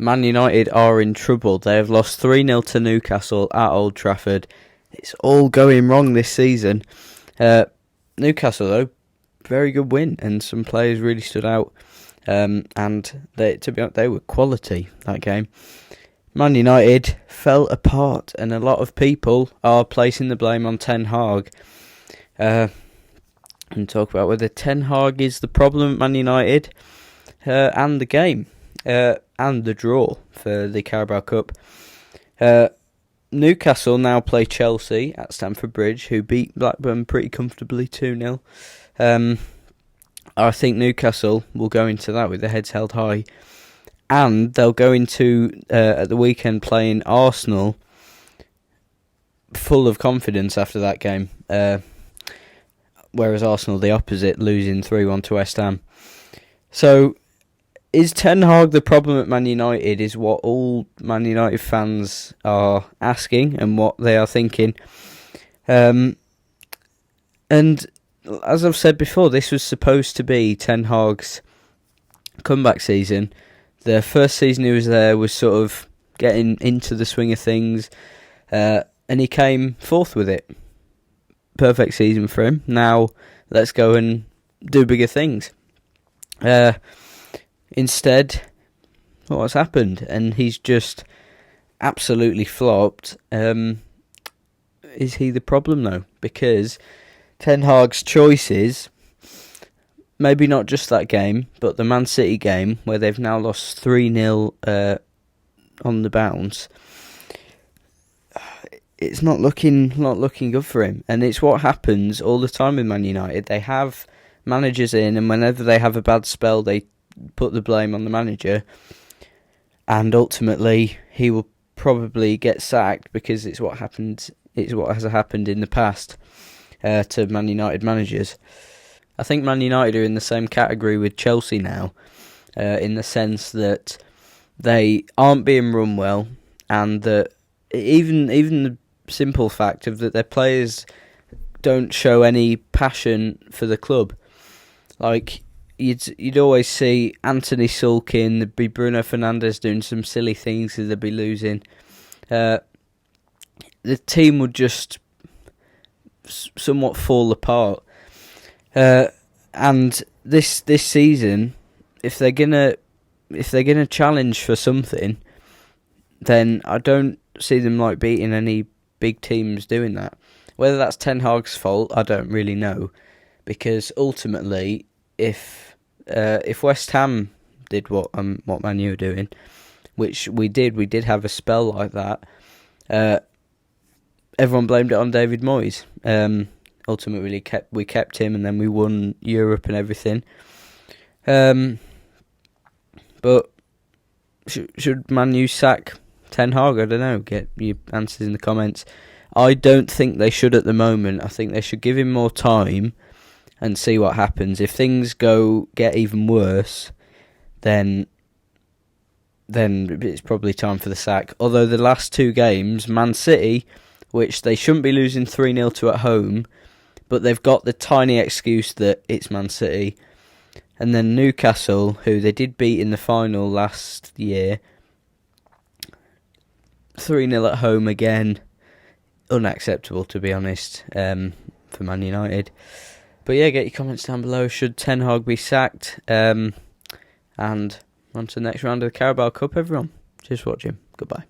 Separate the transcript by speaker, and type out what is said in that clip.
Speaker 1: Man United are in trouble. They have lost 3-0 to Newcastle at Old Trafford. It's all going wrong this season. Newcastle, though, very good win, and some players really stood out. And to be honest, they were quality that game. Man United fell apart, and a lot of people are placing the blame on Ten Hag. And talk about whether Ten Hag is the problem at Man United, and the game, and the draw for the Carabao Cup. Newcastle now play Chelsea at Stamford Bridge, who beat Blackburn pretty comfortably 2-0. I think Newcastle will go into that with their heads held high. And they'll go into, at the weekend, playing Arsenal full of confidence after that game. Whereas Arsenal, the opposite, losing 3-1 to West Ham. So, is Ten Hag the problem at Man United, is what all Man United fans are asking and what they are thinking. And as I've said before, this was supposed to be Ten Hag's comeback season. The first season he was there was sort of getting into the swing of things, and he came fourth with it. Perfect season for him. Now, let's go and do bigger things. Instead, what's happened? And he's just absolutely flopped. Is he the problem, though? Because Ten Hag's choices, maybe not just that game, but the Man City game, where they've now lost 3-0 on the bounce, it's not looking good for him. And it's what happens all the time with Man United. They have managers in, and whenever they have a bad spell, they put the blame on the manager. And ultimately, he will probably get sacked, because it's what happened. It's what has happened in the past to Man United managers. I think Man United are in the same category with Chelsea now, in the sense that they aren't being run well, and that even the simple fact of that their players don't show any passion for the club. Like, you'd always see Anthony sulking, there'd be Bruno Fernandes doing some silly things because they'd be losing. The team would just somewhat fall apart. And this season, if they're gonna challenge for something, then I don't see them like beating any big teams doing that. Whether that's Ten Hag's fault, I don't really know, because ultimately, if West Ham did what Man U were doing, which we did have a spell like that. Everyone blamed it on David Moyes. Ultimately, we kept him, and then we won Europe and everything. But should Man U sack Ten Hag? I don't know. Get your answers in the comments. I don't think they should at the moment. I think they should give him more time and see what happens. If things get even worse, then it's probably time for the sack. Although the last two games, Man City, which they shouldn't be losing 3-0 to at home, but they've got the tiny excuse that it's Man City. And then Newcastle, who they did beat in the final last year, 3-0 at home again. Unacceptable, to be honest, for Man United. But yeah, get your comments down below. Should Ten Hag be sacked? And on to the next round of the Carabao Cup, everyone. Cheers for watching. Goodbye.